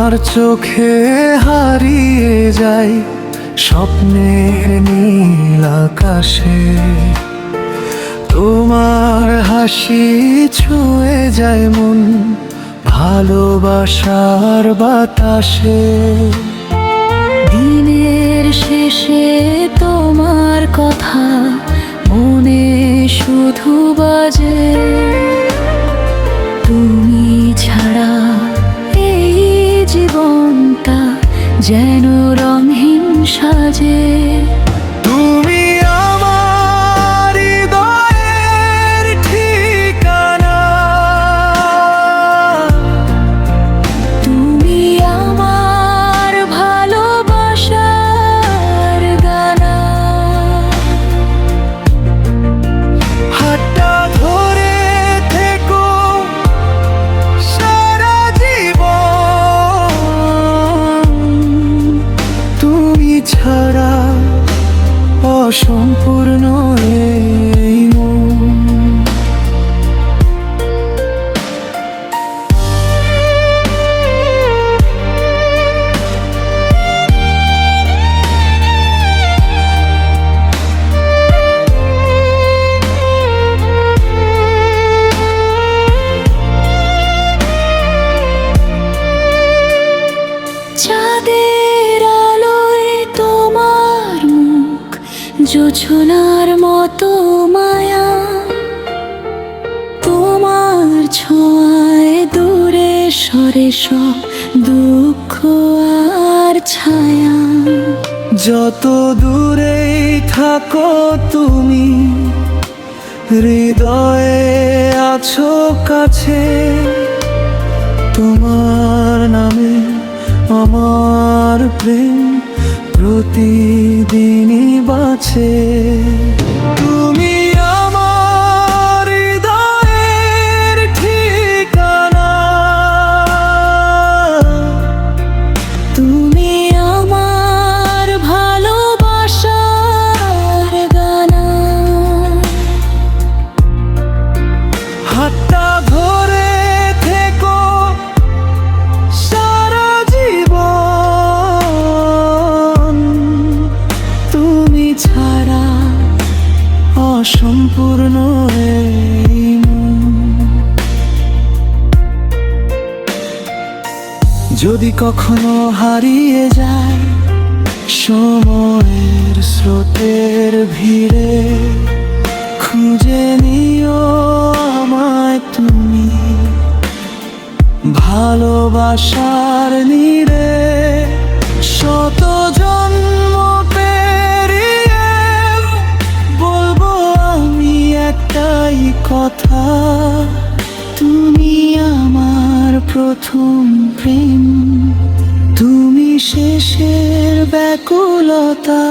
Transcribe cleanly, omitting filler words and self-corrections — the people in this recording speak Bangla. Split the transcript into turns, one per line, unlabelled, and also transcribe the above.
তোমার চোখে হারিয়ে যাই স্বপ্নের নীল আকাশে, তোমার হাসি ছুঁয়ে যায় মন ভালোবাসার বাতাসে।
দিনের শেষে তোমার কথা মনে শুধু বাজে, তুমি ছাড়া এই জীবনটা যেন রঙহীন সাজে।
তুমি আমার হৃদয়ের ঠিকানা,
তুমি আমার ভালোবাসার গানা।
হাতটা ধরে থেকো সারা জীবন, তুমি ছাড়া অসম্পূর্ণ এই মন।
চাঁদের আলোয় তোমার মুখ জোছনার মতো মায়া, তোমার ছোঁয়ায় দূরে সরে সব দুঃখ আর ছায়া।
যত দূরেই থাকো তুমি হৃদয়ে আছো কাছে, তোমার নামে আমার প্রেম প্রতিদিনই বাঁচে। তুমি আমার হৃদয়ের ঠিকানা,
তুমি আমার ভালোবাসার গানা।
হাতটা ধরে থেকো সারা জীবন, তুমি ছাড়া অসম্পূর্ণ এই মন। যদি কখনো হারিয়ে যায় সময়ের স্রোতের ভিড়ে, খুঁজে নিও আমায় তুমি ভালোবাসার নীড়ে। শত জন্ম পেরিয়ে বলবো আমি একটাই কথা, তুমি আমার প্রথম প্রেম, তুমি শেষের ব্যাকুলতা।